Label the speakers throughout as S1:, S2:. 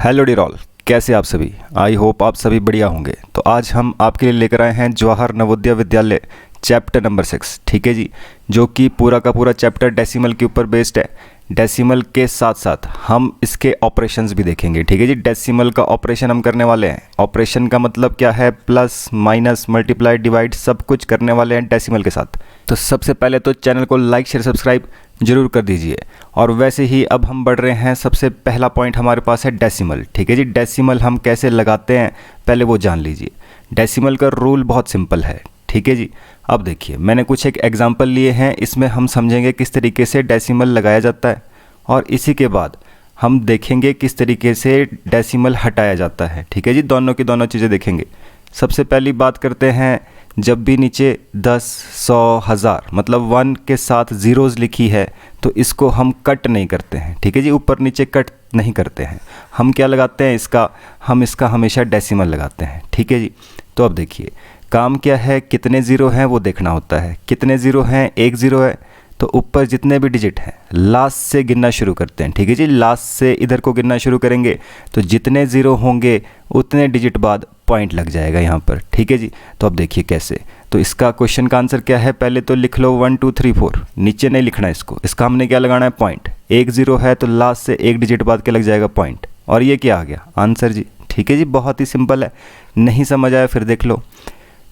S1: Hello dear all, कैसे आप सभी। आई होप आप सभी बढ़िया होंगे। तो आज हम आपके लिए लेकर आए हैं जवाहर नवोदय विद्यालय चैप्टर नंबर 6, ठीक है जी, जो कि पूरा का पूरा चैप्टर डेसिमल के ऊपर बेस्ड है। डेसिमल के साथ साथ हम इसके ऑपरेशंस भी देखेंगे, ठीक है जी। डेसिमल का ऑपरेशन हम करने वाले हैं। ऑपरेशन का मतलब क्या है, प्लस माइनस मल्टीप्लाई डिवाइड सब कुछ करने वाले हैं डेसिमल के साथ। तो सबसे पहले तो चैनल को लाइक शेयर सब्सक्राइब जरूर कर दीजिए। और वैसे ही अब हम बढ़ रहे हैं, सबसे पहला पॉइंट हमारे पास है डेसिमल, ठीक है जी। डेसिमल हम कैसे लगाते हैं पहले वो जान लीजिए। डेसिमल का रूल बहुत सिंपल है, ठीक है जी। अब देखिए, मैंने कुछ एक एग्जांपल लिए हैं, इसमें हम समझेंगे किस तरीके से डेसिमल लगाया जाता है, और इसी के बाद हम देखेंगे किस तरीके से डेसिमल हटाया जाता है, ठीक है जी। दोनों की दोनों चीज़ें देखेंगे। सबसे पहली बात करते हैं, जब भी नीचे 10, 100, 1000 मतलब 1 के साथ ज़ीरोज़ लिखी है तो इसको हम कट नहीं करते हैं, ठीक है जी। ऊपर नीचे कट नहीं करते हैं, हम क्या लगाते हैं हम इसका हमेशा डेसिमल लगाते हैं, ठीक है जी। तो अब देखिए, काम क्या है, कितने ज़ीरो हैं वो देखना होता है। कितने ज़ीरो हैं, एक ज़ीरो है, तो ऊपर जितने भी डिजिट हैं लास्ट से गिनना शुरू करते हैं, ठीक है जी। लास्ट से इधर को गिनना शुरू करेंगे तो जितने ज़ीरो होंगे उतने डिजिट बाद पॉइंट लग जाएगा यहाँ पर, ठीक है जी। तो अब देखिए कैसे। तो इसका क्वेश्चन का आंसर क्या है, पहले तो लिख लो 1 2 3 4, नीचे नहीं लिखना इसको। इसका हमने क्या लगाना है, पॉइंट। एक ज़ीरो है तो लास्ट से एक डिजिट बाद क्या लग जाएगा, पॉइंट। और ये क्या आ गया, आंसर जी, ठीक है जी। बहुत ही सिंपल है। नहीं समझ आया फिर देख लो।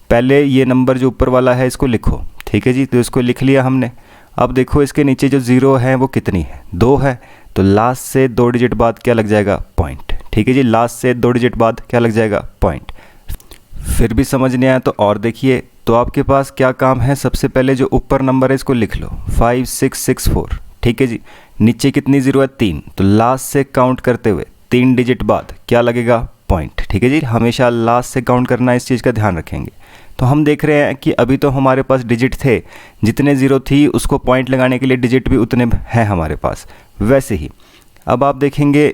S1: पहले ये नंबर जो ऊपर वाला है इसको लिखो, ठीक है जी। तो इसको लिख लिया हमने। अब देखो इसके नीचे जो ज़ीरो है वो कितनी है, 2 है, तो लास्ट से 2 डिजिट बाद क्या लग जाएगा, पॉइंट, ठीक है जी। लास्ट से 2 डिजिट बाद क्या लग जाएगा, पॉइंट। फिर भी समझ नहीं आया तो और देखिए। तो आपके पास क्या काम है, सबसे पहले जो ऊपर नंबर है इसको लिख लो 5 6 6 4, ठीक है जी। नीचे कितनी ज़ीरो है, 3, तो लास्ट से काउंट करते हुए 3 डिजिट बाद क्या लगेगा, पॉइंट, ठीक है जी। हमेशा लास्ट से काउंट करना, इस चीज़ का ध्यान रखेंगे। तो हम देख रहे हैं कि अभी तो हमारे पास डिजिट थे, जितने ज़ीरो थी उसको पॉइंट लगाने के लिए डिजिट भी उतने हैं हमारे पास। वैसे ही अब आप देखेंगे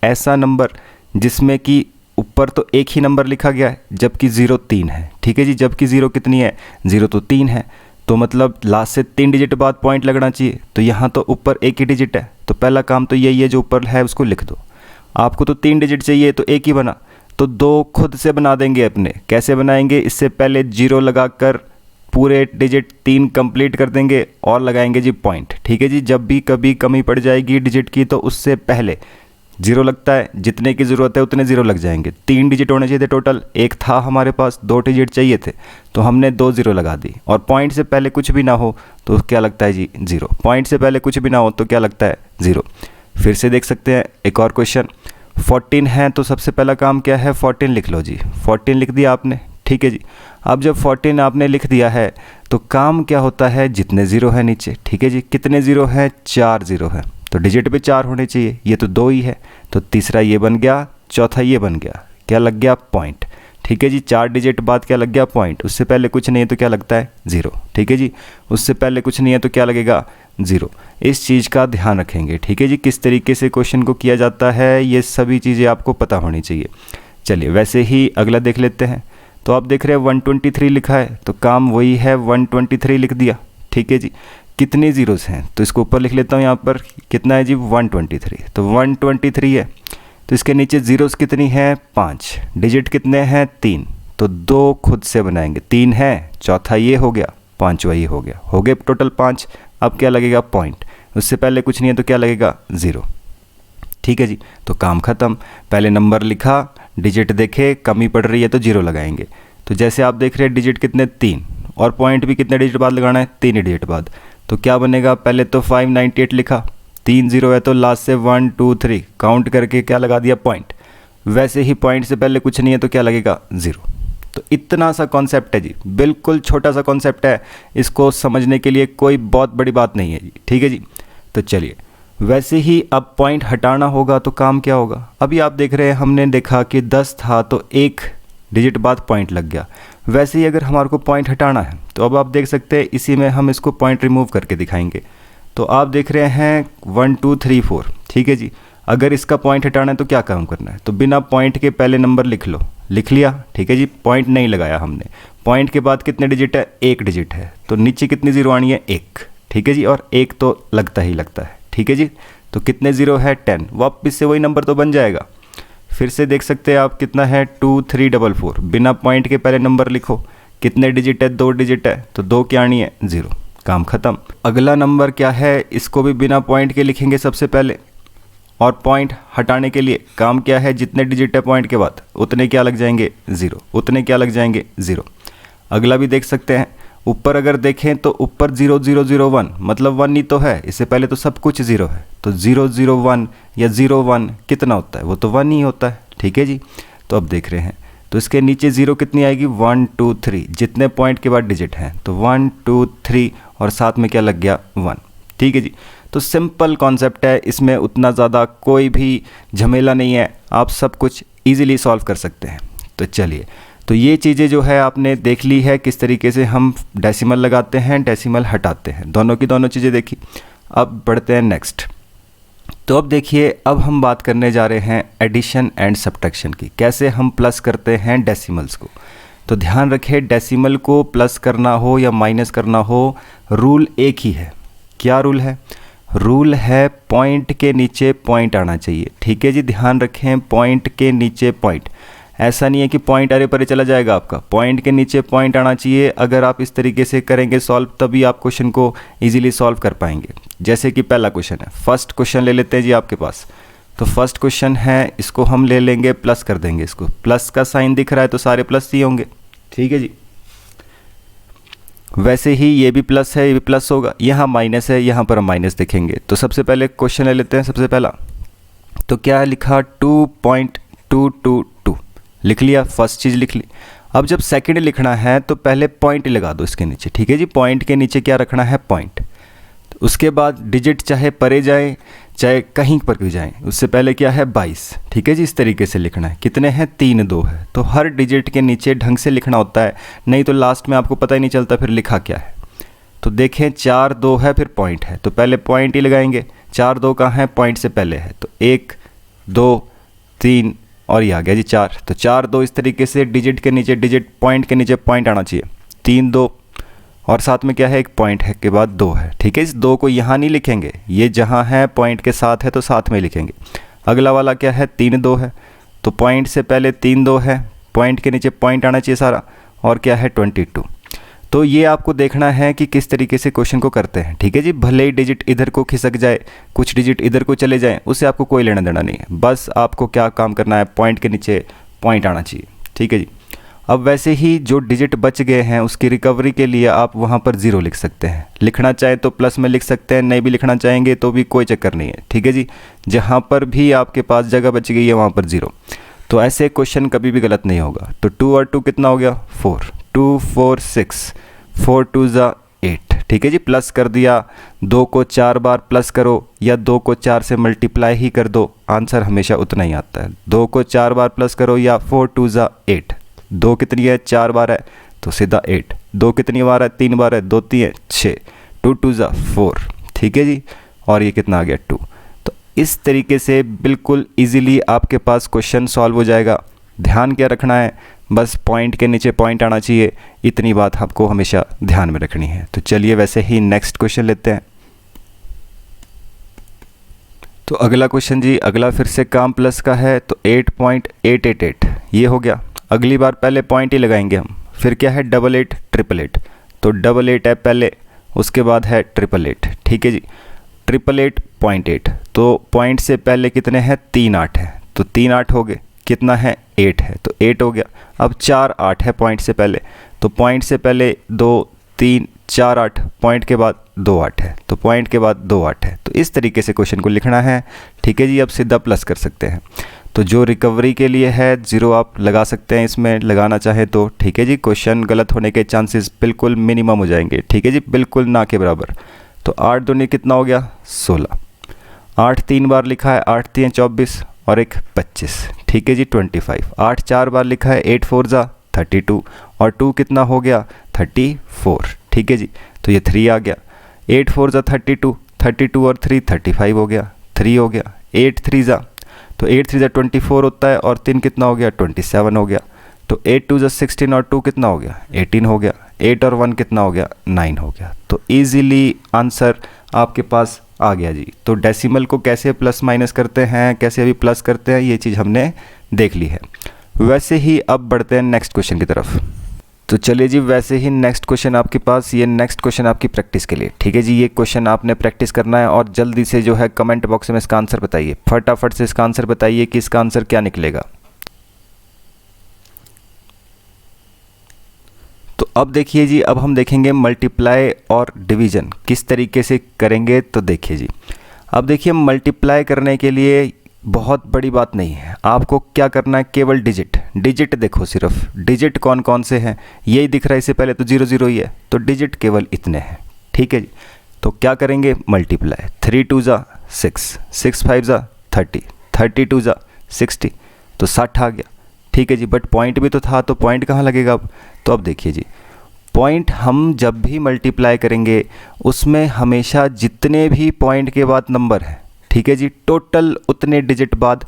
S1: ऐसा नंबर जिसमें कि ऊपर तो एक ही नंबर लिखा गया है जबकि ज़ीरो 3 है, ठीक है जी। जबकि ज़ीरो कितनी है, ज़ीरो तो 3 है, तो मतलब लास्ट से 3 डिजिट बाद पॉइंट लगना चाहिए। तो यहाँ तो ऊपर एक ही डिजिट है, तो पहला काम तो यही है, जो ऊपर है उसको लिख दो। आपको तो 3 डिजिट चाहिए तो एक ही बना, तो 2 खुद से बना देंगे अपने। कैसे बनाएंगे, इससे पहले जीरो लगाकर पूरे डिजिट 3 कंप्लीट कर देंगे और लगाएंगे जी पॉइंट, ठीक है जी। जब भी कभी कमी पड़ जाएगी डिजिट की तो उससे पहले जीरो लगता है, जितने की ज़रूरत है उतने ज़ीरो लग जाएंगे। 3 डिजिट होने चाहिए थे टोटल, एक था हमारे पास, 2 डिजिट चाहिए थे तो हमने 2 ज़ीरो लगा दी। और पॉइंट से पहले कुछ भी ना हो तो क्या लगता है जी, ज़ीरो। पॉइंट से पहले कुछ भी ना हो तो क्या लगता है, ज़ीरो। फिर से देख सकते हैं एक और क्वेश्चन। 14 है तो सबसे पहला काम क्या है, 14 लिख लो जी। 14 लिख दिया आपने, ठीक है जी। अब जब 14 आपने लिख दिया है तो काम क्या होता है, जितने ज़ीरो है नीचे, ठीक है जी। कितने ज़ीरो है, 4 ज़ीरो है, तो डिजिट पे 4 होने चाहिए, ये तो 2 ही है, तो तीसरा ये बन गया, चौथा ये बन गया, क्या लग गया, पॉइंट, ठीक है जी। 4 डिजिट बाद क्या लग गया, पॉइंट। उससे पहले कुछ नहीं है तो क्या लगता है, ज़ीरो, ठीक है जी। उससे पहले कुछ नहीं है तो क्या लगेगा, ज़ीरो। इस चीज़ का ध्यान रखेंगे, ठीक है जी। किस तरीके से क्वेश्चन को किया जाता है ये सभी चीज़ें आपको पता होनी चाहिए। चलिए वैसे ही अगला देख लेते हैं। तो आप देख रहे हैं 123 लिखा है, तो काम वही है, 123 लिख दिया, ठीक है जी। कितनी ज़ीरोज़ हैं, तो इसको ऊपर लिख लेता हूँ, यहाँ पर कितना है जी, 123, तो 123 है, तो इसके नीचे ज़ीरोज़ कितनी हैं, 5, डिजिट कितने हैं, 3, तो 2 खुद से बनाएंगे। 3 है, चौथा ये हो गया, पाँचवा ये हो गया, हो गए टोटल 5। अब क्या लगेगा, पॉइंट। उससे पहले कुछ नहीं है तो क्या लगेगा, ज़ीरो, ठीक है जी। तो काम ख़त्म। पहले नंबर लिखा, डिजिट देखे, कमी पड़ रही है तो जीरो लगाएंगे। तो जैसे आप देख रहे हैं डिजिट कितने, 3, और पॉइंट भी कितने डिजिट बाद लगाना है, 3 डिजिट बाद। तो क्या बनेगा, पहले तो 598 लिखा, 3 ज़ीरो है तो लास्ट से 1 2 3 काउंट करके क्या लगा दिया, पॉइंट। वैसे ही पॉइंट से पहले कुछ नहीं है तो क्या लगेगा, ज़ीरो। तो इतना सा कॉन्सेप्ट है जी, बिल्कुल छोटा सा कॉन्सेप्ट है, इसको समझने के लिए कोई बहुत बड़ी बात नहीं है जी, ठीक है जी। तो चलिए वैसे ही अब पॉइंट हटाना होगा तो काम क्या होगा। अभी आप देख रहे हैं, हमने देखा कि 10 था तो एक डिजिट बाद पॉइंट लग गया। वैसे ही अगर हमारे को पॉइंट हटाना है तो अब आप देख सकते हैं, इसी में हम इसको पॉइंट रिमूव करके दिखाएंगे। तो आप देख रहे हैं 1 2 3 4, ठीक है जी। अगर इसका पॉइंट हटाना है तो क्या काम करना है, तो बिना पॉइंट के पहले नंबर लिख लो, लिख लिया, ठीक है जी। पॉइंट नहीं लगाया हमने। पॉइंट के बाद कितने डिजिट है, एक डिजिट है, तो नीचे कितनी ज़ीरो आनी है, एक, ठीक है जी। और एक तो लगता ही लगता है, ठीक है जी। तो कितने ज़ीरो है, 10, वापस से वही नंबर तो बन जाएगा। फिर से देख सकते हैं आप कितना है 2344, बिना पॉइंट के पहले नंबर लिखो, कितने डिजिट है, 2 डिजिट है, तो 2 क्या आनी है 0, काम ख़त्म। अगला नंबर क्या है, इसको भी बिना पॉइंट के लिखेंगे सबसे पहले, और पॉइंट हटाने के लिए काम क्या है, जितने डिजिट है पॉइंट के बाद उतने क्या लग जाएंगे 0, उतने क्या लग जाएंगे 0। अगला भी देख सकते हैं, ऊपर अगर देखें तो ऊपर 0001 मतलब 1 ही तो है, इससे पहले तो सब कुछ 0 है, तो 001 या 01 कितना होता है, वो तो 1 ही होता है, ठीक है जी। तो अब देख रहे हैं, तो इसके नीचे 0 कितनी आएगी 1 2 3, जितने पॉइंट के बाद डिजिट हैं, तो 1 2 3 और साथ में क्या लग गया 1, ठीक है जी। तो सिंपल कॉन्सेप्ट है, इसमें उतना ज़्यादा कोई भी झमेला नहीं है, आप सब कुछ ईजिली सॉल्व कर सकते हैं। तो चलिए, तो ये चीज़ें जो है आपने देख ली है किस तरीके से हम डेसिमल लगाते हैं, डेसिमल हटाते हैं, दोनों की दोनों चीज़ें देखी। अब बढ़ते हैं नेक्स्ट। तो अब देखिए, अब हम बात करने जा रहे हैं एडिशन एंड सब्ट्रैक्शन की, कैसे हम प्लस करते हैं डेसिमल्स को। तो ध्यान रखें, डेसिमल को प्लस करना हो या माइनस करना हो, रूल एक ही है। क्या रूल है? रूल है पॉइंट के नीचे पॉइंट आना चाहिए, ठीक है जी। ध्यान रखें, पॉइंट के नीचे पॉइंट, ऐसा नहीं है कि पॉइंट अरे परे चला जाएगा आपका, पॉइंट के नीचे पॉइंट आना चाहिए। अगर आप इस तरीके से करेंगे सॉल्व, तभी आप क्वेश्चन को इजीली सॉल्व कर पाएंगे। जैसे कि पहला क्वेश्चन है, फर्स्ट क्वेश्चन ले लेते हैं जी आपके पास। तो फर्स्ट क्वेश्चन है, इसको हम ले लेंगे प्लस कर देंगे, इसको प्लस का साइन दिख रहा है तो सारे प्लस ही होंगे, ठीक है जी। वैसे ही ये भी प्लस है, ये भी प्लस होगा, यहाँ माइनस है, यहाँ पर हम माइनस देखेंगे। तो सबसे पहले क्वेश्चन ले लेते हैं, सबसे पहला तो क्या लिखा 2.222 लिख लिया, फर्स्ट चीज़ लिख ली। अब जब सेकंड लिखना है तो पहले पॉइंट लगा दो इसके नीचे, ठीक है जी। पॉइंट के नीचे क्या रखना है, पॉइंट। तो उसके बाद डिजिट चाहे परे जाए चाहे कहीं पर भी जाए, उससे पहले क्या है 22, ठीक है जी। इस तरीके से लिखना है, कितने हैं 3 2 है, तो हर डिजिट के नीचे ढंग से लिखना होता है, नहीं तो लास्ट में आपको पता ही नहीं चलता फिर लिखा क्या है। तो देखें 4 2 है, फिर पॉइंट है, तो पहले पॉइंट ही लगाएंगे। 4 2 कहाँ है, पॉइंट से पहले है, तो 1 2 3 और ये आ गया जी 4। तो 4 2 इस तरीके से डिजिट के नीचे डिजिट, पॉइंट के नीचे पॉइंट आना चाहिए। 3 2 और साथ में क्या है, एक पॉइंट है के बाद 2 है, ठीक है। इस 2 को यहाँ नहीं लिखेंगे, ये जहाँ है पॉइंट के साथ है तो साथ में लिखेंगे। अगला वाला क्या है 3 2 है, तो पॉइंट से पहले 3 2 है, पॉइंट के नीचे पॉइंट आना चाहिए सारा, और क्या है 22। तो ये आपको देखना है कि किस तरीके से क्वेश्चन को करते हैं, ठीक है जी। भले ही डिजिट इधर को खिसक जाए, कुछ डिजिट इधर को चले जाएं, उससे आपको कोई लेना देना नहीं है, बस आपको क्या काम करना है, पॉइंट के नीचे पॉइंट आना चाहिए, ठीक है जी। अब वैसे ही जो डिजिट बच गए हैं उसकी रिकवरी के लिए आप वहाँ पर 0 लिख सकते हैं, लिखना चाहे तो प्लस में लिख सकते हैं, नहीं भी लिखना चाहेंगे तो भी कोई चक्कर नहीं है, ठीक है जी। जहाँ पर भी आपके पास जगह बच गई है वहाँ पर 0, तो ऐसे क्वेश्चन कभी भी गलत नहीं होगा। तो 2 और 2 कितना हो गया 4, 2 4 6, 4 2 ज़ा 8, ठीक है जी। प्लस कर दिया, 2 को 4 बार प्लस करो या 2 को 4 से मल्टीप्लाई ही कर दो, आंसर हमेशा उतना ही आता है। 2 को 4 बार प्लस करो या 4 2 ज़ा 8, 2 कितनी है 4 बार है तो सीधा 8, 2 कितनी बार है 3 बार है, 2 3 है 6, 2 2 ज़ा 4, ठीक है जी। और ये कितना आ गया 2। तो इस तरीके से बिल्कुल इजीली आपके पास क्वेश्चन सॉल्व हो जाएगा। ध्यान क्या रखना है, बस पॉइंट के नीचे पॉइंट आना चाहिए, इतनी बात आपको हमेशा ध्यान में रखनी है। तो चलिए वैसे ही नेक्स्ट क्वेश्चन लेते हैं। तो अगला क्वेश्चन जी, अगला फिर से काम प्लस का है, तो 8.888 ये हो गया। अगली बार पहले पॉइंट ही लगाएंगे हम, फिर क्या है 88 888, तो 88 है पहले, उसके बाद है 888, ठीक है जी। 888.8, तो पॉइंट से पहले कितने हैं 3 8 है, तो 3 8 हो गए, कितना है 8 है, तो 8 हो गया। अब 4 8 है पॉइंट से पहले, तो पॉइंट से पहले 2 3 4 8, पॉइंट के बाद 2 8 है, तो पॉइंट के बाद 2 8 है। तो इस तरीके से क्वेश्चन को लिखना है, ठीक है जी। अब सीधा प्लस कर सकते हैं, तो जो रिकवरी के लिए है 0 आप लगा सकते हैं, इसमें लगाना चाहे तो, ठीक है जी। क्वेश्चन गलत होने के चांसेस बिल्कुल मिनिमम हो जाएंगे, ठीक है जी, बिल्कुल ना के बराबर। तो 8 दूनी कितना हो गया 16, 8 3 बार लिखा है, 8 3 24 और एक 25, ठीक है जी 25। 8 4 बार लिखा है, 8 4 ज़ा 32 और 2 कितना हो गया 34, ठीक है जी। तो ये 3 आ गया, 8 4 ज़ा 32, 32 और 3 35 हो गया, 3 हो गया। 8 3 ज़ा, तो 8 3 ज़ा 24 होता है और 3 कितना हो गया 27 हो गया। तो 8 2 ज़ा 16 और 2 कितना हो गया 18 हो गया। 8 और 1 कितना हो गया 9 हो गया। तो ईज़िली आंसर आपके पास आ गया जी। तो डेसिमल को कैसे प्लस माइनस करते हैं, कैसे अभी प्लस करते हैं, ये चीज़ हमने देख ली है। वैसे ही अब बढ़ते हैं नेक्स्ट क्वेश्चन की तरफ। तो चलिए जी, वैसे ही नेक्स्ट क्वेश्चन आपके पास, ये नेक्स्ट क्वेश्चन आपकी प्रैक्टिस के लिए, ठीक है जी। ये क्वेश्चन आपने प्रैक्टिस करना है और जल्दी से जो है कमेंट बॉक्स में इसका आंसर बताइए, फटाफट से इसका आंसर बताइए कि इसका आंसर क्या निकलेगा। तो अब देखिए जी, अब हम देखेंगे मल्टीप्लाई और डिवीज़न किस तरीके से करेंगे। तो देखिए जी, अब देखिए मल्टीप्लाई करने के लिए बहुत बड़ी बात नहीं है, आपको क्या करना है, केवल डिजिट देखो, सिर्फ डिजिट कौन कौन से हैं यही दिख रहा है, इससे पहले तो 0 0 ही है, तो डिजिट केवल इतने हैं, ठीक है जी। तो क्या करेंगे, मल्टीप्लाई, 3 2 ज़ा 6, 6 5 ज़ा 30, 32 ज़ा 60, तो 60 आ गया, ठीक है जी। बट पॉइंट भी तो था, तो पॉइंट कहाँ लगेगा अब। तो अब देखिए जी, पॉइंट हम जब भी मल्टीप्लाई करेंगे उसमें हमेशा जितने भी पॉइंट के बाद नंबर है, ठीक है जी, टोटल उतने डिजिट बाद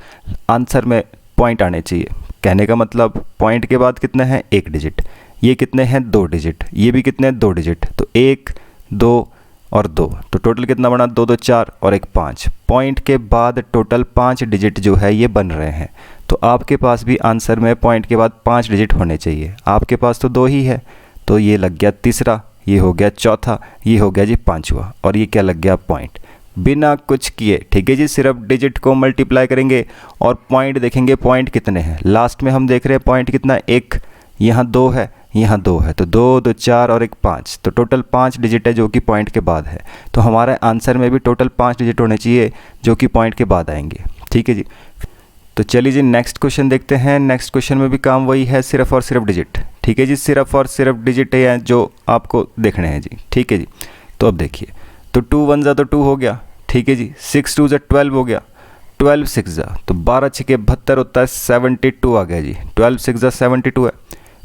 S1: आंसर में पॉइंट आने चाहिए। कहने का मतलब पॉइंट के बाद कितने हैं, 1 डिजिट, ये कितने हैं 2 डिजिट, ये भी कितने हैं 2 डिजिट, तो 1 2 और 2, तो टोटल कितना बना, 2 2 4 और 1 5। पॉइंट के बाद टोटल 5 डिजिट जो है ये बन रहे हैं। तो आपके पास भी आंसर में पॉइंट के बाद 5 डिजिट होने चाहिए, आपके पास तो 2 ही है, तो ये लग गया तीसरा, ये हो गया चौथा, ये हो गया जी पांचवा, और ये क्या लग गया, पॉइंट, बिना कुछ किए, ठीक है जी। सिर्फ डिजिट को मल्टीप्लाई करेंगे और पॉइंट देखेंगे, पॉइंट कितने हैं। लास्ट में हम देख रहे हैं पॉइंट कितना, 1, यहाँ 2 है, यहाँ 2 है, तो 2 2 4 और 1 5, तो टोटल 5 डिजिट है जो कि पॉइंट के बाद है। तो हमारे आंसर में भी टोटल 5 डिजिट होने चाहिए जो कि पॉइंट के बाद आएंगे, ठीक है जी। तो चलिए जी नेक्स्ट क्वेश्चन देखते हैं। नेक्स्ट क्वेश्चन में भी काम वही है, सिर्फ और सिर्फ डिजिट, ठीक है जी, सिर्फ और सिर्फ डिजिट है जो आपको देखने हैं जी, ठीक है जी। तो अब देखिए, तो 2 1 ज़ा तो 2 हो गया, ठीक है जी, 6 2 ज़ा 12 हो गया, 12 6 ज़ा तो 12 6 72 होता है, 72 आ गया जी, 12 6 ज़ा 72 है।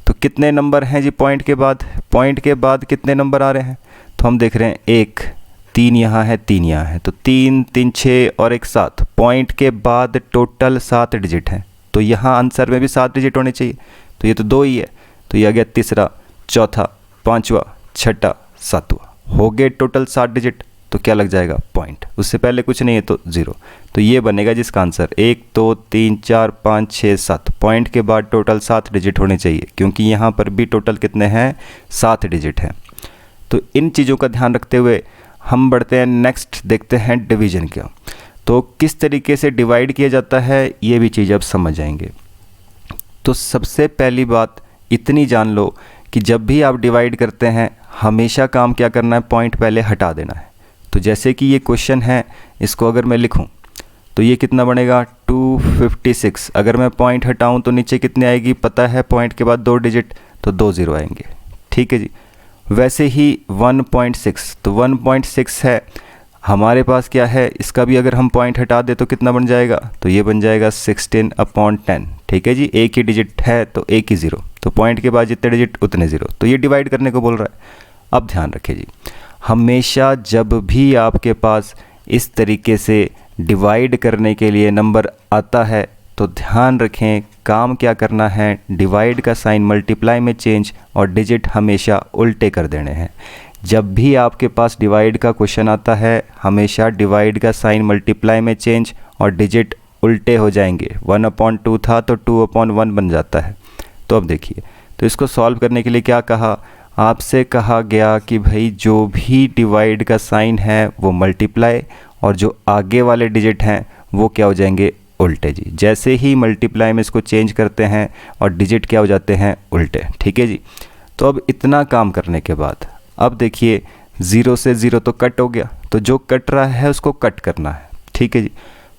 S1: तो कितने नंबर हैं जी पॉइंट के बाद, पॉइंट के बाद कितने नंबर आ रहे हैं, तो हम देख रहे हैं 1 3 यहाँ है, 3 यहाँ है, तो 3 3 6 और 1 7, पॉइंट के बाद टोटल 7 डिजिट हैं, तो यहाँ आंसर में भी 7 डिजिट होने चाहिए, तो ये तो 2 ही है, तो ये आ गया तीसरा, चौथा, पांचवा, छठा, सातवां, हो गए टोटल 7 डिजिट, तो क्या लग जाएगा, पॉइंट, उससे पहले कुछ नहीं है तो 0, तो ये बनेगा जिसका आंसर 1 2 3 4 5 6 7, पॉइंट के बाद टोटल 7 डिजिट होने चाहिए, क्योंकि यहाँ पर भी टोटल कितने हैं, 7 डिजिट हैं। तो इन चीज़ों का ध्यान रखते हुए हम बढ़ते हैं नेक्स्ट, देखते हैं डिवीज़न क्या, तो किस तरीके से डिवाइड किया जाता है ये भी चीज़ अब समझ जाएंगे। तो सबसे पहली बात इतनी जान लो कि जब भी आप डिवाइड करते हैं हमेशा काम क्या करना है, पॉइंट पहले हटा देना है। तो जैसे कि ये क्वेश्चन है, इसको अगर मैं लिखूं तो ये कितना बनेगा, 256, अगर मैं पॉइंट हटाऊं तो नीचे कितनी आएगी, पता है पॉइंट के बाद 2 डिजिट, तो 2 0 आएंगे, ठीक है जी। वैसे ही 1.6, तो 1.6 है हमारे पास, क्या है, इसका भी अगर हम पॉइंट हटा दे तो कितना बन जाएगा, तो ये बन जाएगा 16/10, ठीक है जी। एक ही डिजिट है तो एक ही 0, तो पॉइंट के बाद जितने डिजिट उतने 0, तो ये डिवाइड करने को बोल रहा है। अब ध्यान रखिए जी, हमेशा जब भी आपके पास इस तरीके से डिवाइड करने के लिए नंबर आता है तो ध्यान रखें काम क्या करना है, डिवाइड का साइन मल्टीप्लाई में चेंज और डिजिट हमेशा उल्टे कर देने हैं। जब भी आपके पास डिवाइड का क्वेश्चन आता है हमेशा डिवाइड का साइन मल्टीप्लाई में चेंज और डिजिट उल्टे हो जाएंगे। 1/2 था तो 2/1 बन जाता है। तो अब देखिए, तो इसको सॉल्व करने के लिए क्या कहा, आपसे कहा गया कि भाई जो भी डिवाइड का साइन है वो मल्टीप्लाई और जो आगे वाले डिजिट हैं वो क्या हो जाएंगे, उल्टे जी। जैसे ही मल्टीप्लाई में इसको चेंज करते हैं और डिजिट क्या हो जाते हैं, उल्टे, ठीक है जी। तो अब इतना काम करने के बाद अब देखिए 0 से 0 तो कट हो गया, तो जो कट रहा है उसको कट करना है, ठीक है जी।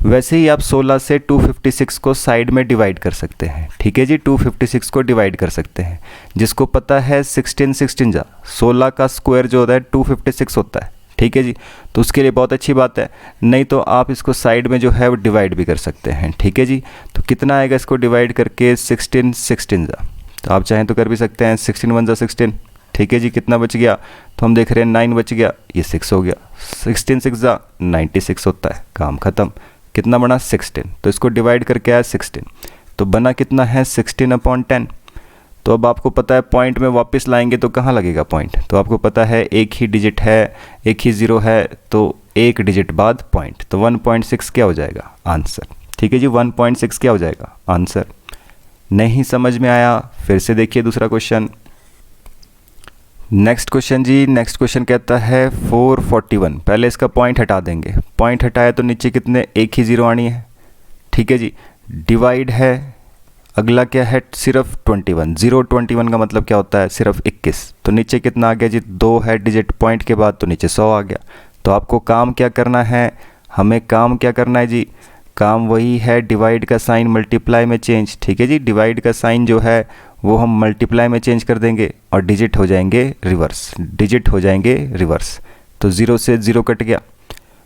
S1: वैसे ही आप 16 से 256 को साइड में डिवाइड कर सकते हैं, ठीक है जी। 256 को डिवाइड कर सकते हैं, जिसको पता है 16 जा 16 का स्क्वायर जो होता है 256 होता है, ठीक है जी। तो उसके लिए बहुत अच्छी बात है, नहीं तो आप इसको साइड में जो है वो डिवाइड भी कर सकते हैं, ठीक है जी। तो कितना आएगा इसको डिवाइड करके, 16 जा, तो आप चाहें तो कर भी सकते हैं, 16 1 जा 16, ठीक है जी। कितना बच गया, तो हम देख रहे हैं 9 बच गया, ये 6 हो गया, 16 6 जा 96 होता है, काम ख़त्म। कितना बना, 16, तो इसको डिवाइड करके आया 16, तो बना कितना है 16/10। तो अब आपको पता है पॉइंट में वापस लाएंगे तो कहाँ लगेगा पॉइंट, तो आपको पता है एक ही डिजिट है, एक ही 0 है, तो एक डिजिट बाद पॉइंट, तो 1.6 क्या हो जाएगा आंसर, ठीक है जी, 1.6 क्या हो जाएगा आंसर। नहीं समझ में आया, फिर से देखिए दूसरा क्वेश्चन। नेक्स्ट क्वेश्चन जी, नेक्स्ट क्वेश्चन कहता है 441। पहले इसका पॉइंट हटा देंगे, पॉइंट हटाया तो नीचे कितने, एक ही ज़ीरो आनी है, ठीक है जी। डिवाइड है, अगला क्या है, सिर्फ 21। 021 का मतलब क्या होता है, सिर्फ 21। तो नीचे कितना आ गया जी, 2 है डिजिट पॉइंट के बाद, तो नीचे 100 आ गया। तो आपको काम क्या करना है, हमें काम क्या करना है जी, काम वही है, डिवाइड का साइन मल्टीप्लाई में चेंज, ठीक है जी। डिवाइड का साइन जो है वो हम मल्टीप्लाई में चेंज कर देंगे और डिजिट हो जाएंगे रिवर्स, डिजिट हो जाएंगे रिवर्स। तो 0 से 0 कट गया।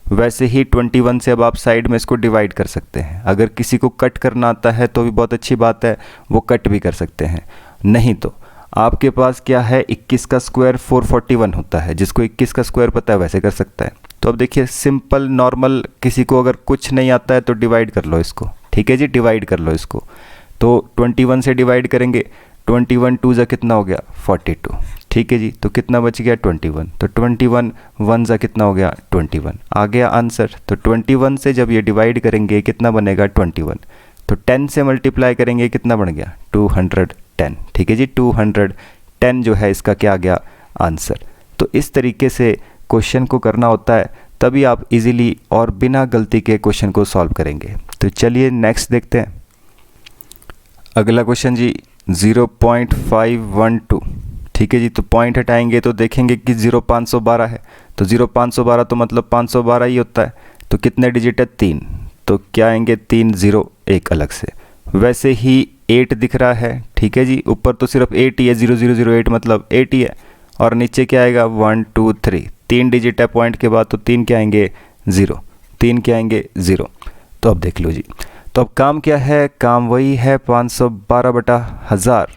S1: वैसे ही 21 से अब आप साइड में इसको डिवाइड कर सकते हैं। अगर किसी को कट करना आता है तो भी बहुत अच्छी बात है, वो कट भी कर सकते हैं। नहीं तो आपके पास क्या है, 21 का स्क्वायर 441 होता है, जिसको 21 का स्क्वायर पता है वैसे कर सकता है। तो अब देखिए सिंपल नॉर्मल, किसी को अगर कुछ नहीं आता है तो डिवाइड कर लो इसको, ठीक है जी, डिवाइड कर लो इसको। तो 21 से डिवाइड करेंगे, 21 2 जा कितना हो गया 42, ठीक है जी। तो कितना बच गया 21, तो 21 1 जा कितना हो गया 21, आ गया आंसर। तो 21 से जब ये डिवाइड करेंगे कितना बनेगा 21, तो 10 से मल्टीप्लाई करेंगे कितना बन गया 210, ठीक है जी। 210 जो है इसका क्या आ गया आंसर। तो इस तरीके से क्वेश्चन को करना होता है, तभी आप इजीली और बिना गलती के क्वेश्चन को सॉल्व करेंगे। तो चलिए नेक्स्ट देखते हैं। अगला क्वेश्चन जी 0.512, ठीक है जी। तो पॉइंट हटाएंगे तो देखेंगे कि 0.512 है, तो 0.512 तो मतलब 512 ही होता है। तो कितने डिजिट है 3, तो क्या आएंगे 3 0 एक अलग से। वैसे ही 8 दिख रहा है, ठीक है जी, ऊपर तो सिर्फ 8 ही है, 0008 मतलब 8 ही है, और नीचे क्या आएगा 1 2 3, 3 डिजिट है पॉइंट के बाद, तो 3 क्या आएंगे 0, 3 क्या आएंगे 0। तो अब देख लो जी, तो अब काम क्या है, काम वही है 512/1000,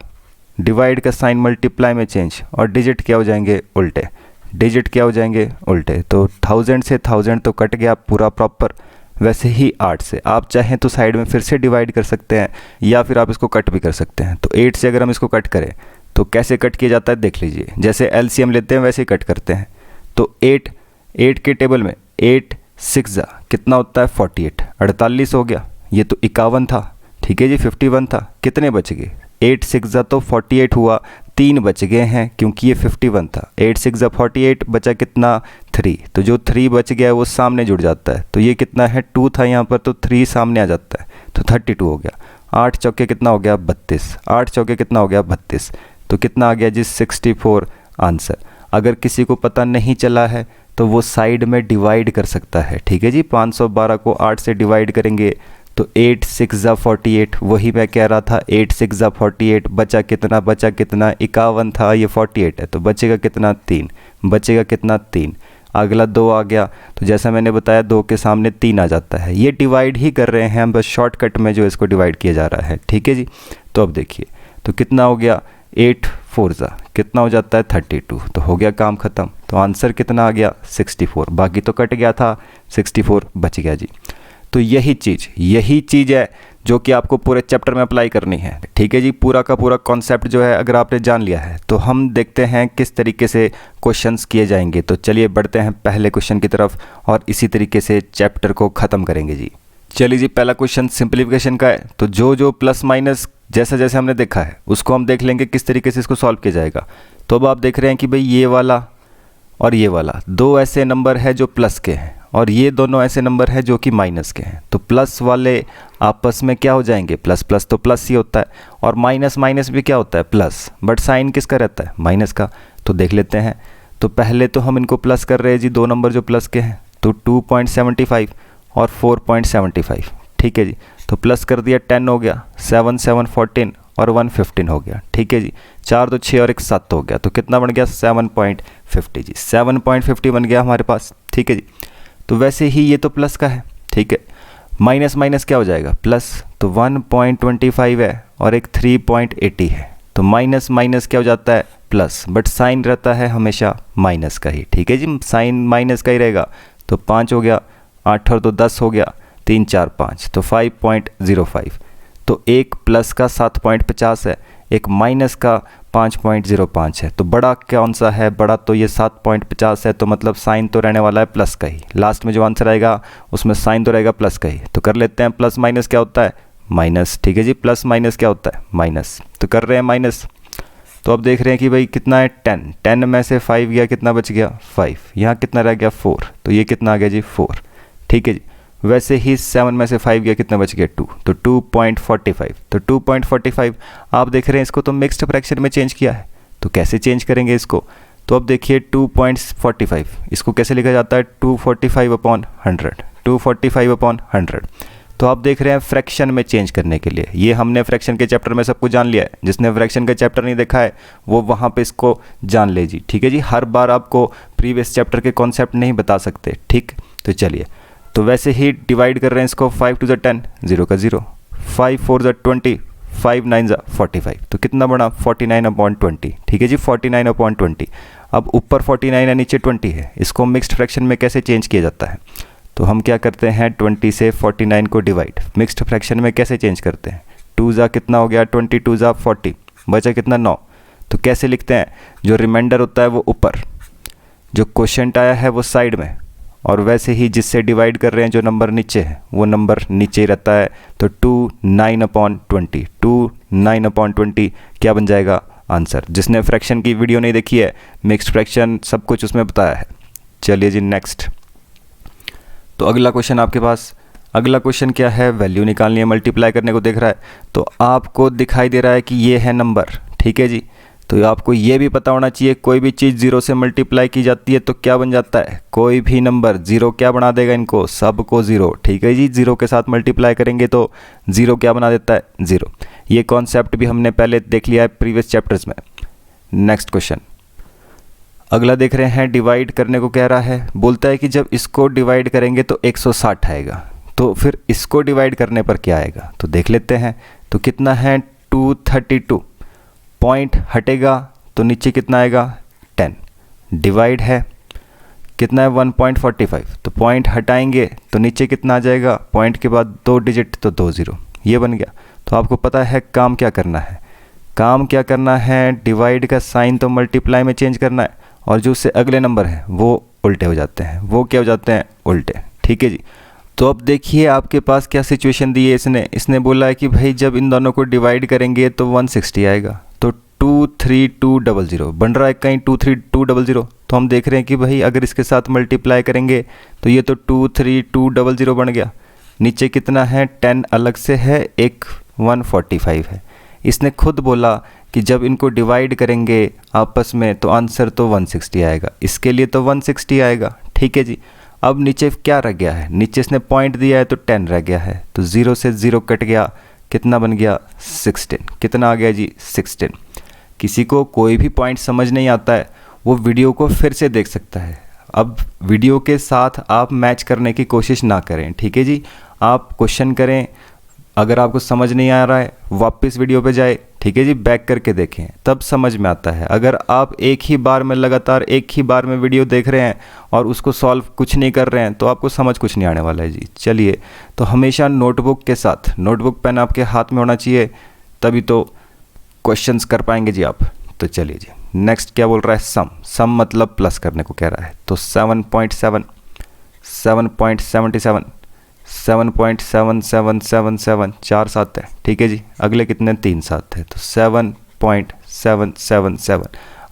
S1: डिवाइड का साइन मल्टीप्लाई में चेंज, और डिजिट क्या हो जाएंगे उल्टे, डिजिट क्या हो जाएंगे उल्टे। तो 1000 से 1000 तो कट गया पूरा प्रॉपर। वैसे ही 8 से आप चाहें तो साइड में फिर से डिवाइड कर सकते हैं, या फिर आप इसको कट भी कर सकते हैं। तो 8 से अगर हम इसको कट करें तो कैसे कट किया जाता है देख लीजिए, जैसे एलसीएम लेते हैं वैसे ही कट करते हैं। तो 8 के टेबल में 8 6 जा कितना होता है 48, 48 हो गया। ये तो 51 था, ठीक है जी, 51 था, कितने बच गए 8 6 जा तो 48 हुआ, 3 बच गए हैं क्योंकि ये 51 था। 8 6 जा 48, बचा कितना 3, तो जो 3 बच गया है वो सामने जुड़ जाता है। तो ये कितना है 2 था यहाँ पर, तो 3 सामने आ जाता है, तो 32 हो गया। 8 चौके कितना हो गया 32, 8 चौके कितना हो गया 32, तो कितना आ गया जी 64 आंसर। अगर किसी को पता नहीं चला है तो वो साइड में डिवाइड कर सकता है, ठीक है जी। 512 को 8 से डिवाइड करेंगे तो 8 6 जा 48, वही मैं कह रहा था 8 6 जा 48, बचा कितना 51 था, ये 48 है, तो बचेगा कितना 3, बचेगा कितना 3। अगला 2 आ गया, तो जैसा मैंने बताया 2 के सामने 3 आ जाता है। ये डिवाइड ही कर रहे हैं हम, बस शॉर्टकट में जो इसको डिवाइड किया जा रहा है, ठीक है जी। तो अब देखिए, तो कितना हो गया 8 4 जा कितना हो जाता है 32, तो हो गया काम ख़त्म। तो आंसर कितना आ गया 64, बाकी तो कट गया था, 64 बच गया जी। तो यही चीज़ है जो कि आपको पूरे चैप्टर में अप्लाई करनी है, ठीक है जी। पूरा का पूरा कॉन्सेप्ट जो है अगर आपने जान लिया है तो हम देखते हैं किस तरीके से क्वेश्चंस किए जाएंगे। तो चलिए बढ़ते हैं पहले क्वेश्चन की तरफ और इसी तरीके से चैप्टर को ख़त्म करेंगे जी। चलिए जी, पहला क्वेश्चन सिंप्लीफिकेशन का है। तो जो प्लस माइनस जैसा जैसे हमने देखा है उसको हम देख लेंगे किस तरीके से इसको सॉल्व किया जाएगा। तो अब आप देख रहे हैं कि भाई ये वाला और ये वाला 2 ऐसे नंबर है जो प्लस के हैं, और ये दोनों ऐसे नंबर है जो कि माइनस के हैं। तो प्लस वाले आपस में क्या हो जाएंगे, प्लस प्लस तो प्लस ही होता है, और माइनस माइनस भी क्या होता है प्लस, बट साइन किसका रहता है माइनस का। तो देख लेते हैं। तो पहले तो हम इनको प्लस कर रहे हैं जी, 2 नंबर जो प्लस के हैं, तो 2.75 और 4.75, ठीक है जी। तो प्लस कर दिया 10 हो गया, 7 7 14 और 1 15 हो गया, ठीक है जी। 4 2 6 और 1 7 हो गया, तो कितना बन गया 7.50 जी, 7.50 बन गया हमारे पास, ठीक है जी। तो वैसे ही ये तो प्लस का है, ठीक है। माइनस माइनस क्या हो जाएगा प्लस, तो 1.25 है और एक 3.80 है, तो माइनस माइनस क्या हो जाता है प्लस, बट साइन रहता है हमेशा माइनस का ही, ठीक है जी, साइन माइनस का ही रहेगा। तो 5 हो गया, 8 और 2 10 हो गया, 3 4 5, तो 5.05। तो एक प्लस का 7.50 है, एक माइनस का 5.05 है। तो बड़ा कौन सा है? बड़ा तो ये 7.50 है, तो मतलब साइन तो रहने वाला है प्लस का ही। लास्ट में जो आंसर आएगा उसमें साइन तो रहेगा प्लस का ही। तो कर लेते हैं, प्लस माइनस क्या होता है? माइनस। ठीक है जी, प्लस माइनस क्या होता है? माइनस। तो कर रहे हैं माइनस। तो अब देख रहे हैं कि भाई कितना है? 10। 10 में से 5 गया, कितना बच गया? 5। यहाँ कितना रह गया? 4। तो ये कितना आ गया जी? 4। ठीक है जी। वैसे ही 7 में से 5 गया, कितना बच गया? 2। तो 2.45। तो 2.45 आप देख रहे हैं इसको तो मिक्स्ड फ्रैक्शन में चेंज किया है। तो कैसे चेंज करेंगे इसको? तो अब देखिए 2.45 इसको कैसे लिखा जाता है? 245/100। 245/100। तो आप देख रहे हैं फ्रैक्शन में चेंज करने के लिए, ये हमने फ्रैक्शन के चैप्टर में सब कुछ जान लिया है। जिसने फ्रैक्शन का चैप्टर नहीं देखा है वो वहाँ पे इसको जान ले जी। ठीक है जी, हर बार आपको प्रीवियस चैप्टर के कॉन्सेप्ट नहीं बता सकते। ठीक, तो चलिए, तो वैसे ही डिवाइड कर रहे हैं इसको। 5 2 10, 0 का 0, 5 4 20, 5 9 45। तो कितना बना? 49/20। ठीक है जी, 49/20। अब ऊपर 49 है, नीचे 20 है। इसको मिक्स्ड फ्रैक्शन में कैसे चेंज किया जाता है? तो हम क्या करते हैं? 20 से 49 को डिवाइड मिक्स्ड फ्रैक्शन में कैसे चेंज करते हैं? 2 कितना हो गया? 20 2 40, बचा कितना? 9। तो कैसे लिखते हैं? जो रिमाइंडर होता है वो ऊपर, जो क्वोशिएंट आया है वो साइड में, और वैसे ही जिससे डिवाइड कर रहे हैं जो नंबर नीचे है वो नंबर नीचे ही रहता है। तो 29/20, 29/20 क्या बन जाएगा? आंसर। जिसने फ्रैक्शन की वीडियो नहीं देखी है, मिक्स्ड फ्रैक्शन सब कुछ उसमें बताया है। चलिए जी नेक्स्ट। तो अगला क्वेश्चन आपके पास, अगला क्वेश्चन क्या है? वैल्यू निकालनी है, मल्टीप्लाई करने को देख रहा है। तो आपको दिखाई दे रहा है कि ये है नंबर। ठीक है जी, तो आपको ये भी पता होना चाहिए कोई भी चीज़ 0 से मल्टीप्लाई की जाती है तो क्या बन जाता है? कोई भी नंबर 0 क्या बना देगा? इनको सबको 0। ठीक है जी, 0 के साथ मल्टीप्लाई करेंगे तो 0 क्या बना देता है? 0। ये कॉन्सेप्ट भी हमने पहले देख लिया है प्रीवियस चैप्टर्स में। नेक्स्ट क्वेश्चन, अगला देख रहे हैं। डिवाइड करने को कह रहा है, बोलता है कि जब इसको डिवाइड करेंगे तो 160 आएगा। तो फिर इसको डिवाइड करने पर क्या आएगा? तो देख लेते हैं। तो कितना है? 232। पॉइंट हटेगा तो नीचे कितना आएगा? 10। डिवाइड है कितना है? 1.45। तो पॉइंट हटाएंगे तो नीचे कितना आ जाएगा? पॉइंट के बाद 2 डिजिट तो 2 0, ये बन गया। तो आपको पता है काम क्या करना है? काम क्या करना है? डिवाइड का साइन तो मल्टीप्लाई में चेंज करना है, और जो उससे अगले नंबर है वो उल्टे हो जाते हैं। वो क्या हो जाते हैं? उल्टे। ठीक है जी। तो अब देखिए आपके पास क्या सिचुएशन दी है इसने बोला है कि भाई जब इन दोनों को डिवाइड करेंगे तो 160 आएगा। तो 23200 बन रहा है कहीं 23200। तो हम देख रहे हैं कि भाई अगर इसके साथ मल्टीप्लाई करेंगे तो ये तो 23200 बन गया। नीचे कितना है? 10 अलग से है, एक 145 है। इसने खुद बोला कि जब इनको डिवाइड करेंगे आपस में तो आंसर तो 160 आएगा। इसके लिए तो 160 आएगा। ठीक है जी। अब नीचे क्या रह गया है? नीचे इसने पॉइंट दिया है तो 10 रह गया है। तो 0 से 0 कट गया, कितना बन गया? 16। कितना आ गया जी? 16। किसी को कोई भी पॉइंट समझ नहीं आता है वो वीडियो को फिर से देख सकता है। अब वीडियो के साथ आप मैच करने की कोशिश ना करें। ठीक है जी, आप क्वेश्चन करें, अगर आपको समझ नहीं आ रहा है वापस वीडियो पे जाए। ठीक है जी, बैक करके देखें तब समझ में आता है। अगर आप एक ही बार में लगातार एक ही बार में वीडियो देख रहे हैं और उसको सॉल्व कुछ नहीं कर रहे हैं तो आपको समझ कुछ नहीं आने वाला है जी। चलिए, तो हमेशा नोटबुक के साथ, नोटबुक पेन आपके हाथ में होना चाहिए, तभी तो क्वेश्चंस कर पाएंगे जी आप। तो चलिए जी, नेक्स्ट क्या बोल रहा है? सम मतलब प्लस करने को कह रहा है। तो 7.7, 7.77, 7.7777, 4 7 है। ठीक है जी, अगले कितने? 3 7 है। तो 7.777।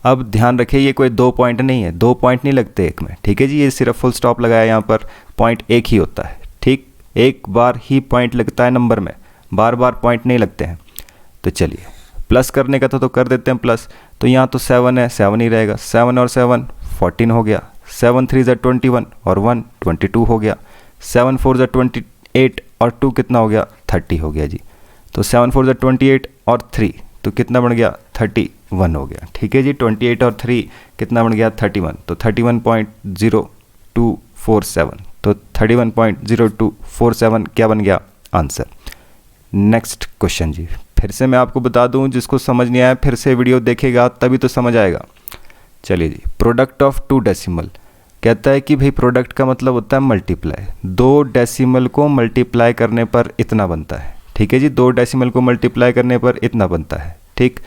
S1: अब ध्यान रखिए ये कोई 2 पॉइंट नहीं है, 2 पॉइंट नहीं लगते एक में। ठीक है जी, ये सिर्फ फुल स्टॉप लगाया, यहाँ पर पॉइंट एक ही होता है। ठीक, एक बार ही पॉइंट लगता है नंबर में, बार बार पॉइंट नहीं लगते हैं। तो चलिए, प्लस करने का था तो कर देते हैं प्लस। तो यहाँ तो 7 है, 7 ही रहेगा। 7 और 7 14 हो गया। 7 3 21 और 1 22 हो गया। 7 4 28 और 2 कितना हो गया? 30 हो गया जी। तो 7 4 28 और 3 तो कितना बन गया? 31 हो गया। ठीक है जी, 28 और 3 कितना बन गया? 31। तो 31.0247, तो 31.0247 क्या बन गया? आंसर। नेक्स्ट क्वेश्चन जी, फिर से मैं आपको बता दूं, जिसको समझ नहीं आया फिर से वीडियो देखेगा तभी तो समझ आएगा। चलिए जी, प्रोडक्ट ऑफ 2 डेसिमल कहता है कि भाई प्रोडक्ट का मतलब होता है मल्टीप्लाई। 2 डेसिमल को मल्टीप्लाई करने पर इतना बनता है। ठीक है जी, 2 डेसिमल को मल्टीप्लाई करने पर इतना बनता है। ठीक।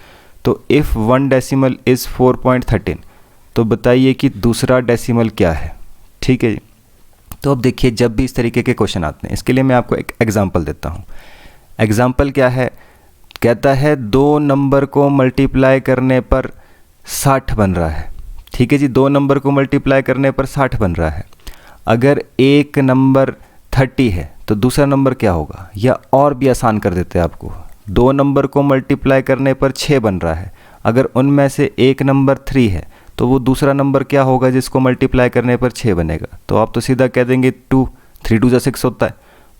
S1: तो इफ़ वन डेसिमल इज़ 4.13, तो बताइए कि दूसरा डेसिमल क्या है। ठीक है जी। तो अब देखिए, जब भी इस तरीके के क्वेश्चन आते हैं, इसके लिए मैं आपको एक एग्जांपल देता हूँ। एग्जांपल क्या है, कहता है 2 नंबर को मल्टीप्लाई करने पर 60 बन रहा है। ठीक है जी, 2 नंबर को मल्टीप्लाई करने पर 60 बन रहा है। अगर एक नंबर 30 है तो दूसरा नंबर क्या होगा, या और भी आसान कर देते हैं आपको, 2 नंबर को मल्टीप्लाई करने पर 6 बन रहा है। अगर उनमें से एक नंबर 3 है तो वो दूसरा नंबर क्या होगा जिसको मल्टीप्लाई करने पर 6 बनेगा। तो आप तो सीधा कह देंगे 2, 3 2 6 होता है।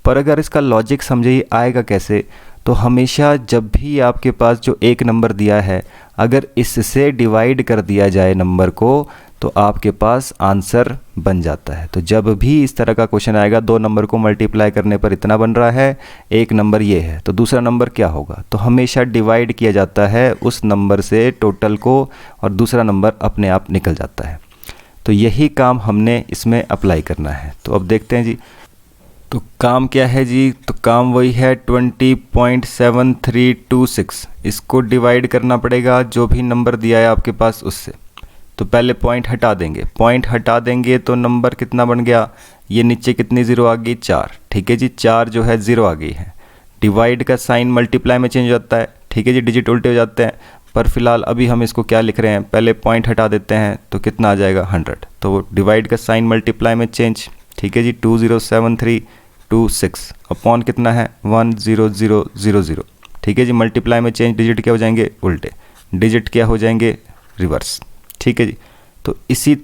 S1: पर अगर इसका लॉजिक समझिए आएगा कैसे, तो हमेशा जब भी आपके पास जो एक नंबर दिया है, अगर इससे डिवाइड कर दिया जाए नंबर को, तो आपके पास आंसर बन जाता है। तो जब भी इस तरह का क्वेश्चन आएगा, 2 नंबर को मल्टीप्लाई करने पर इतना बन रहा है, एक नंबर ये है, तो दूसरा नंबर क्या होगा, तो हमेशा डिवाइड किया जाता है उस नंबर से टोटल को, और दूसरा नंबर अपने आप निकल जाता है। तो यही काम हमने इसमें अप्लाई करना है। तो अब देखते हैं जी, तो काम क्या है जी, तो काम वही है 20.7326। इसको डिवाइड करना पड़ेगा जो भी नंबर दिया है आपके पास उससे। तो पहले पॉइंट हटा देंगे, पॉइंट हटा देंगे तो नंबर कितना बन गया, ये नीचे कितनी ज़ीरो आ गई, 4। ठीक है जी, 4 जो है ज़ीरो आ गई है। डिवाइड का साइन मल्टीप्लाई में चेंज हो जाता है। ठीक है जी, डिजिट उल्टे हो जाते हैं। पर फिलहाल अभी हम इसको क्या लिख रहे हैं, पहले पॉइंट हटा देते हैं तो कितना आ जाएगा 100। तो डिवाइड का साइन मल्टीप्लाई में चेंज। ठीक है जी, 207326 अपॉन कितना है 10000। ठीक है जी, मल्टीप्लाई में चेंज, डिजिट क्या हो जाएंगे उल्टे, डिजिट क्या हो जाएंगे रिवर्स। ठीक है जी। तो इसी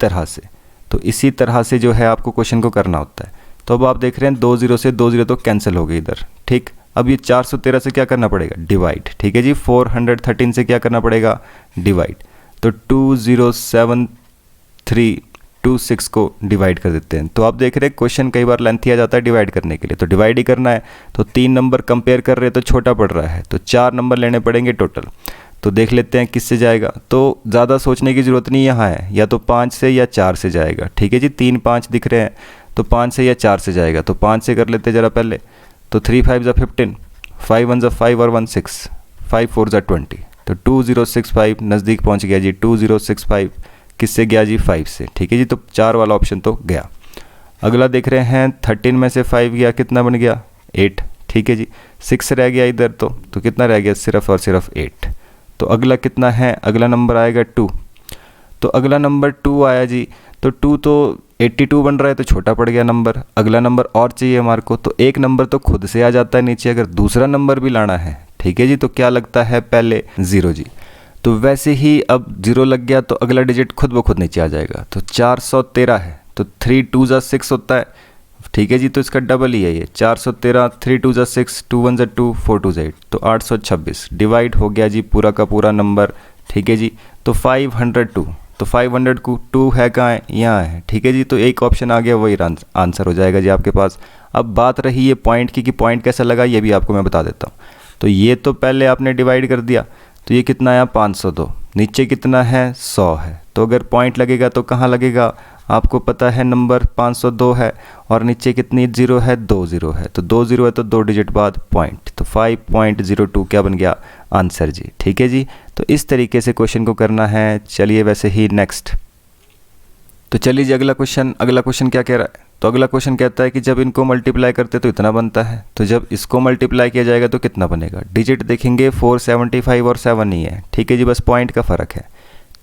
S1: तरह से जो है आपको क्वेश्चन को करना होता है। तो अब आप देख रहे हैं 2 0 से 2 0 तो कैंसिल हो गई इधर। ठीक, अब ये 413 से क्या करना पड़ेगा, डिवाइड। ठीक है जी, 413 से क्या करना पड़ेगा, डिवाइड। तो 207326 को डिवाइड कर देते हैं। तो आप देख रहे हैं क्वेश्चन कई बार लेंथी आ जाता है डिवाइड करने के लिए, तो डिवाइड ही करना है। तो 3 नंबर कंपेयर कर रहे हैं तो छोटा पड़ रहा है, तो 4 नंबर लेने पड़ेंगे टोटल। तो देख लेते हैं किससे जाएगा। तो ज़्यादा सोचने की ज़रूरत नहीं यहाँ है, या तो 5 से या 4 से जाएगा। ठीक है जी, 3 5 दिख रहे हैं, तो 5 से या 4 से जाएगा। तो 5 से कर लेते ज़रा पहले। तो 3 5 15, 5 1 5 और 1 6, 5 4 20। तो 2065 नज़दीक पहुँच गया जी। 2065 किससे गया जी, 5 से। ठीक है जी, तो 4 वाला ऑप्शन तो गया। अगला देख रहे हैं 13 में से 5 गया, कितना बन गया 8। ठीक है जी, 6 रह गया इधर, तो कितना रह गया, सिर्फ और सिर्फ 8। तो अगला कितना है, अगला नंबर आएगा 2। तो अगला नंबर 2 आया जी। तो 2 तो 82 बन रहा है, तो छोटा पड़ गया नंबर। अगला नंबर और चाहिए हमारे को, तो एक नंबर तो खुद से आ जाता है नीचे। अगर दूसरा नंबर भी लाना है, ठीक है जी, तो क्या लगता है पहले 0 जी। तो वैसे ही अब 0 लग गया तो अगला डिजिट खुद ब खुद नीचे आ जाएगा। तो 413 है, तो 3 2 6 होता है। ठीक है जी, तो इसका डबल ही है ये 413, 3 2 6, 2 1 2, 4 2 8, तो 826 डिवाइड हो गया जी पूरा का पूरा नंबर। ठीक है जी, तो 502, तो 502 है कहाँ है, यहाँ है। ठीक है जी, तो एक ऑप्शन आ गया, वही आंसर हो जाएगा जी आपके पास। अब बात रही ये पॉइंट की, कि पॉइंट कैसा लगा ये भी आपको मैं बता देता हूँ। तो ये तो पहले आपने डिवाइड कर दिया, तो ये कितना आया 502, नीचे कितना है 100 है। तो अगर पॉइंट लगेगा तो कहाँ लगेगा, आपको पता है नंबर 502 है, और नीचे कितनी 0 है, 2 0 है। तो 2 0 है तो 2 डिजिट बाद पॉइंट, तो 5.02 क्या बन गया आंसर जी। ठीक है जी, तो इस तरीके से क्वेश्चन को करना है। चलिए वैसे ही नेक्स्ट, तो चलिए जी अगला क्वेश्चन क्या कह रहा है। तो अगला क्वेश्चन कहता है कि जब इनको मल्टीप्लाई करते तो इतना बनता है, तो जब इसको मल्टीप्लाई किया जाएगा तो कितना बनेगा। डिजिट देखेंगे 475 और 7 ही है। ठीक है जी, बस पॉइंट का फ़र्क है।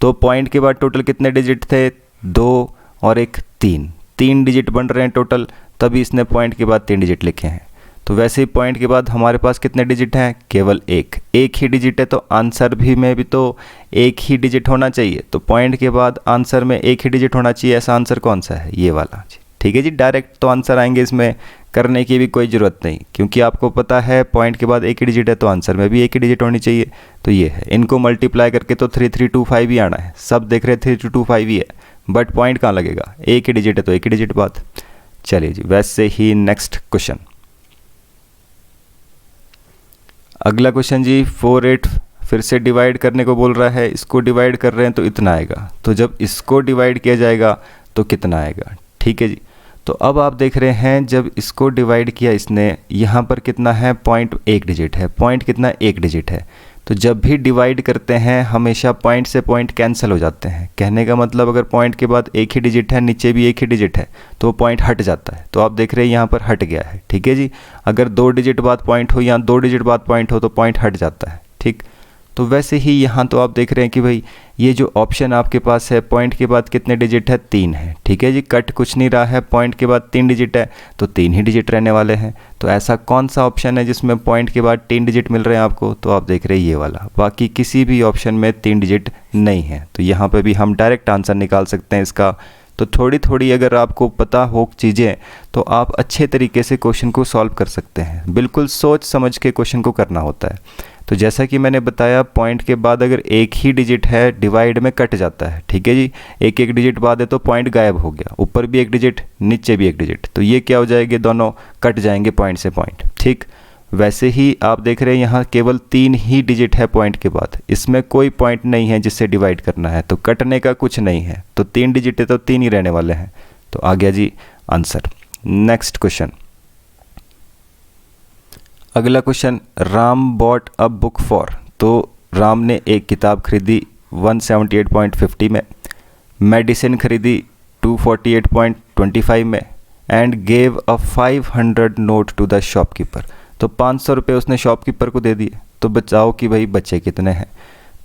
S1: तो पॉइंट के बाद टोटल कितने डिजिट थे, 2 और एक 3 डिजिट बन रहे हैं टोटल, तभी इसने पॉइंट के बाद 3 डिजिट लिखे हैं। तो वैसे ही पॉइंट के बाद हमारे पास कितने डिजिट हैं, केवल एक ही डिजिट है। तो आंसर भी में भी तो एक ही डिजिट होना चाहिए। तो पॉइंट के बाद आंसर में एक ही डिजिट होना चाहिए। ऐसा आंसर कौन सा है, ये वाला जी। ठीक है जी, डायरेक्ट तो आंसर आएंगे, इसमें करने की भी कोई ज़रूरत नहीं, क्योंकि आपको पता है पॉइंट के बाद एक ही डिजिट है, तो आंसर में भी एक ही डिजिट होनी चाहिए। तो ये है, इनको मल्टीप्लाई करके तो 3325 ही आना है। सब देख रहे 3325 ही है, बट पॉइंट कहाँ लगेगा, एक ही डिजिट है तो एक ही डिजिट बात। चलिए जी, वैसे ही नेक्स्ट क्वेश्चन, अगला क्वेश्चन जी 48 फिर से डिवाइड करने को बोल रहा है। इसको डिवाइड कर रहे हैं तो इतना आएगा, तो जब इसको डिवाइड किया जाएगा तो कितना आएगा। ठीक है जी, तो अब आप देख रहे हैं जब इसको डिवाइड किया इसने, यहाँ पर कितना है, पॉइंट एक डिजिट है। पॉइंट कितना, एक डिजिट है। तो जब भी डिवाइड करते हैं हमेशा पॉइंट से पॉइंट कैंसिल हो जाते हैं। कहने का मतलब अगर पॉइंट के बाद एक ही डिजिट है, नीचे भी एक ही डिजिट है, तो वो पॉइंट हट जाता है। तो आप देख रहे हैं यहाँ पर हट गया है, ठीक है जी। अगर 2 डिजिट बाद पॉइंट हो या 2 डिजिट बाद पॉइंट हो तो पॉइंट हट जाता है, ठीक। तो वैसे ही यहाँ तो आप देख रहे हैं कि भाई ये जो ऑप्शन आपके पास है, पॉइंट के बाद कितने डिजिट है, 3 है, ठीक है जी। कट कुछ नहीं रहा है, पॉइंट के बाद 3 डिजिट है तो 3 ही डिजिट रहने वाले हैं। तो ऐसा कौन सा ऑप्शन है जिसमें पॉइंट के बाद 3 डिजिट मिल रहे हैं आपको? तो आप देख रहे हैं ये वाला। बाकी किसी भी ऑप्शन में 3 डिजिट नहीं है। तो यहाँ पर भी हम डायरेक्ट आंसर निकाल सकते हैं इसका। तो थोड़ी थोड़ी अगर आपको पता हो चीज़ें तो आप अच्छे तरीके से क्वेश्चन को सॉल्व कर सकते हैं। बिल्कुल सोच समझ के क्वेश्चन को करना होता है। तो जैसा कि मैंने बताया, पॉइंट के बाद अगर एक ही डिजिट है डिवाइड में कट जाता है, ठीक है जी। एक एक डिजिट बाद है तो पॉइंट गायब हो गया, ऊपर भी एक डिजिट नीचे भी एक डिजिट, तो ये क्या हो जाएंगे, दोनों कट जाएंगे पॉइंट से पॉइंट, ठीक। वैसे ही आप देख रहे हैं यहाँ केवल 3 ही डिजिट है पॉइंट के बाद, इसमें कोई पॉइंट नहीं है जिससे डिवाइड करना है, तो कटने का कुछ नहीं है। तो 3 डिजिट है तो 3 ही रहने वाले हैं। तो आ गया जी आंसर। नेक्स्ट क्वेश्चन, अगला question, Ram bought a book for. तो राम ने एक किताब खरीदी 178.50 में, मेडिसिन खरीदी 248.25 में, and gave a 500 note to the shopkeeper. तो 500 रुपये उसने शॉपकीपर को दे दिए। तो बचाओ कि भाई बचे कितने हैं।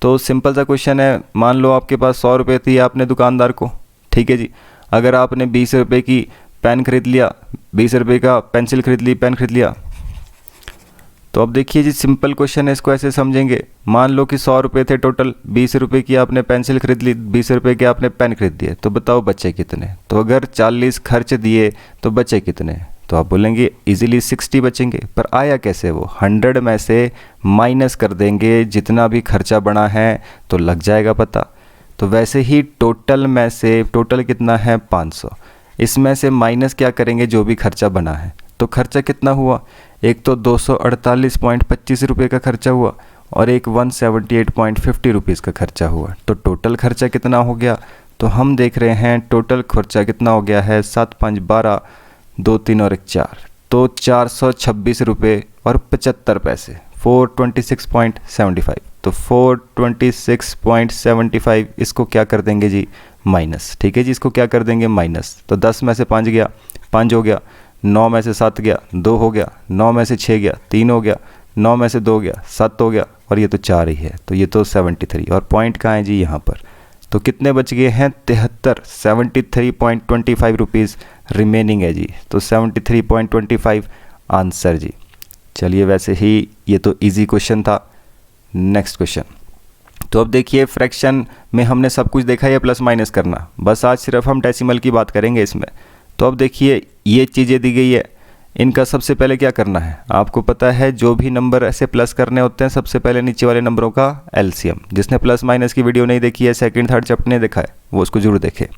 S1: तो सिंपल सा क्वेश्चन है, मान लो आपके पास 100 रुपये थी आपने दुकानदार को, ठीक है जी। अगर आपने 20 रुपये की पेन खरीद लिया, 20 रुपये का पेंसिल खरीद ली, पेन खरीद लिया, तो अब देखिए जी सिंपल क्वेश्चन है, इसको ऐसे समझेंगे। मान लो कि 100 रुपये थे टोटल, 20 रुपये की आपने पेंसिल खरीद ली, 20 रुपये के आपने पेन खरीद दिए, तो बताओ बचे कितने। तो अगर 40 खर्च दिए तो बचे कितने? तो आप बोलेंगे इजीली 60 बचेंगे। पर आया कैसे वो? 100 में से माइनस कर देंगे जितना भी खर्चा बना है तो लग जाएगा पता। तो वैसे ही टोटल में से, टोटल कितना है 500, इसमें से माइनस क्या करेंगे जो भी खर्चा बना है। तो खर्चा कितना हुआ? एक तो 248.25 रुपये का खर्चा हुआ और एक 178.50 रुपीज़ का खर्चा हुआ। तो टोटल खर्चा कितना हो गया? तो हम देख रहे हैं टोटल खर्चा कितना हो गया है, 7 5 12, 2 3 और 1 4, तो 426 रुपये और 75 पैसे, 426.75। तो 426.75 इसको क्या कर देंगे जी, माइनस, ठीक है जी। इसको क्या कर देंगे, माइनस। तो 10 में से 5 गया, 5 हो गया, 9 में से 7 गया, 2 हो गया, 9 में से 6 गया, 3 हो गया, 9 में से 2 गया, 7 हो गया, और ये तो 4 ही है। तो ये तो 73। और पॉइंट कहाँ है जी, यहाँ पर। तो कितने बच गए हैं, 73, 73.25 रुपीज़ रिमेनिंग है जी। तो 73.25 आंसर जी। चलिए, वैसे ही ये तो इजी क्वेश्चन था। नेक्स्ट क्वेश्चन, तो अब देखिए फ्रैक्शन में हमने सब कुछ देखा है, प्लस माइनस करना, बस आज सिर्फ हम डेसिमल की बात करेंगे इसमें। तो अब देखिए ये चीज़ें दी गई है, इनका सबसे पहले क्या करना है, आपको पता है जो भी नंबर ऐसे प्लस करने होते हैं सबसे पहले नीचे वाले नंबरों का एलसीएम। जिसने प्लस माइनस की वीडियो नहीं देखी है, सेकंड थर्ड चैप्टर ने देखा है, वो उसको जरूर देखे।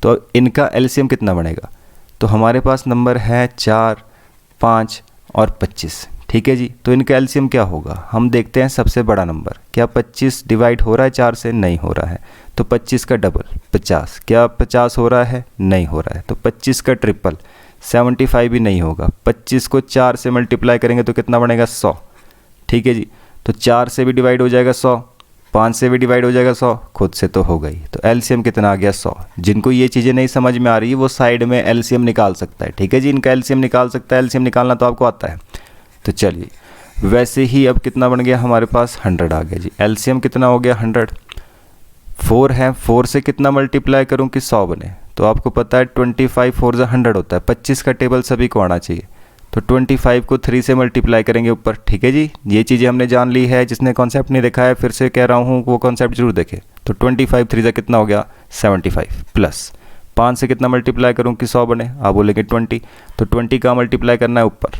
S1: तो इनका एलसीएम कितना बनेगा, तो हमारे पास नंबर है 4, 5 और 25, ठीक है जी। तो इनका एलसीएम क्या होगा, हम देखते हैं सबसे बड़ा नंबर। क्या 25 डिवाइड हो रहा है 4 से? नहीं हो रहा है। तो 25 का डबल 50, क्या 50 हो रहा है? नहीं हो रहा है। तो 25 का ट्रिपल 75 भी नहीं होगा। 25 को 4 से मल्टीप्लाई करेंगे तो कितना बनेगा, 100, ठीक है जी। तो 4 से भी डिवाइड हो जाएगा 100, 5 से भी डिवाइड हो जाएगा 100, खुद से तो हो गई। तो एलसीएम कितना आ गया, 100। जिनको ये चीज़ें नहीं समझ में आ रही वो साइड में एलसीएम निकाल सकता है, ठीक है जी। इनका एलसीएम निकाल सकता है, एलसीएम निकालना तो आपको आता है। तो चलिए, वैसे ही अब कितना बन गया हमारे पास, 100 आ गया जी। एलसीएम कितना हो गया, 100। 4 है, 4 से कितना मल्टीप्लाई करूं कि 100 बने, तो आपको पता है 25 4 जा 100 होता है। 25 का टेबल सभी को आना चाहिए। तो 25 को 3 से मल्टीप्लाई करेंगे ऊपर, ठीक है जी। ये चीज़ें हमने जान ली है, जिसने कॉन्सेप्ट नहीं देखा है फिर से कह रहा हूँ वो कॉन्सेप्ट जरूर देखे। तो 25 3 जा कितना हो गया, 75, प्लस 5 से कितना मल्टीप्लाई करूँ कि 100 बने, आप बोलेंगे 20। तो 20 का मल्टीप्लाई करना है ऊपर,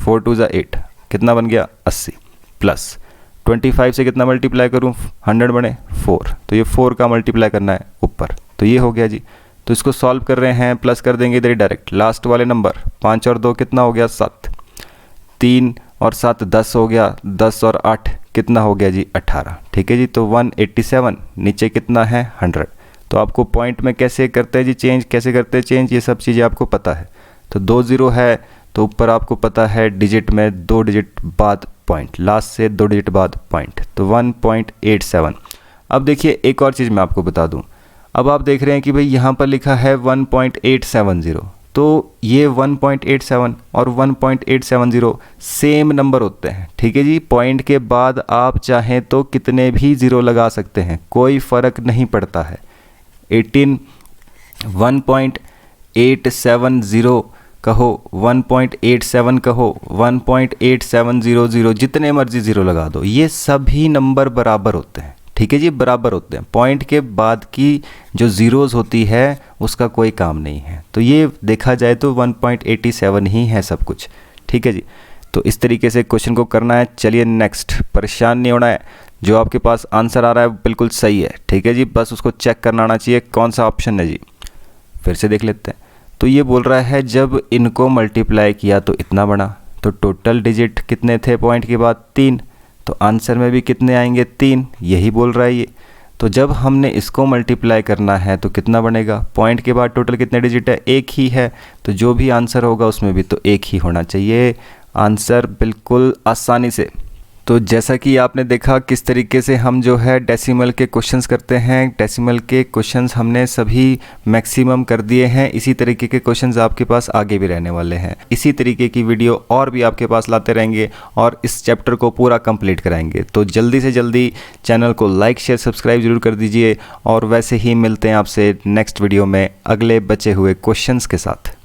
S1: 4 2 जा 8, कितना बन गया 80, प्लस 25 से कितना मल्टीप्लाई करूँ 100 बने 4, तो ये 4 का मल्टीप्लाई करना है ऊपर। तो ये हो गया जी। तो इसको सॉल्व कर रहे हैं, प्लस कर देंगे इधर ही डायरेक्ट। लास्ट वाले नंबर 5 और 2 कितना हो गया, 7, 3 और 7 10 हो गया, 10 और 8 कितना हो गया जी, 18, ठीक है जी। तो 187, नीचे कितना है 100। तो आपको पॉइंट में कैसे करते हैं जी चेंज, कैसे करते हैं चेंज, ये सब चीज़ें आपको पता है। तो 2 0 है तो ऊपर आपको पता है डिजिट में 2 डिजिट बाद पॉइंट, लास्ट से 2 डिजिट बाद पॉइंट, तो 1.87। अब देखिए एक और चीज़ मैं आपको बता दूं, अब आप देख रहे हैं कि भाई यहाँ पर लिखा है 1.870, तो ये 1.87 और 1.870 सेम नंबर होते हैं, ठीक है जी। पॉइंट के बाद आप चाहें तो कितने भी ज़ीरो लगा सकते हैं, कोई फ़र्क नहीं पड़ता है। 1.870 कहो, 1.87 कहो, 1.8700, जितने मर्जी ज़ीरो लगा दो, ये सभी नंबर बराबर होते हैं, ठीक है जी, बराबर होते हैं। पॉइंट के बाद की जो ज़ीरोज़ होती है उसका कोई काम नहीं है। तो ये देखा जाए तो 1.87 ही है सब कुछ, ठीक है जी। तो इस तरीके से क्वेश्चन को करना है। चलिए नेक्स्ट, परेशान नहीं होना है, जो आपके पास आंसर आ रहा है बिल्कुल सही है, ठीक है जी, बस उसको चेक करना आना चाहिए कौन सा ऑप्शन है जी। फिर से देख लेते हैं। तो ये बोल रहा है जब इनको मल्टीप्लाई किया तो इतना बना, तो टोटल डिजिट कितने थे पॉइंट के बाद? 3, तो आंसर में भी कितने आएंगे? 3, यही बोल रहा है ये। तो जब हमने इसको मल्टीप्लाई करना है तो कितना बनेगा? पॉइंट के बाद टोटल कितने डिजिट है? 1 ही है, तो जो भी आंसर होगा उसमें भी तो 1 ही होना चाहिए आंसर, बिल्कुल आसानी से। तो जैसा कि आपने देखा किस तरीके से हम जो है डेसिमल के क्वेश्चंस करते हैं, डेसिमल के क्वेश्चंस हमने सभी मैक्सिमम कर दिए हैं। इसी तरीके के क्वेश्चंस आपके पास आगे भी रहने वाले हैं। इसी तरीके की वीडियो और भी आपके पास लाते रहेंगे और इस चैप्टर को पूरा कंप्लीट कराएंगे। तो जल्दी से जल्दी चैनल को लाइक शेयर सब्सक्राइब जरूर कर दीजिए, और वैसे ही मिलते हैं आपसे नेक्स्ट वीडियो में अगले बचे हुए क्वेश्चंस के साथ।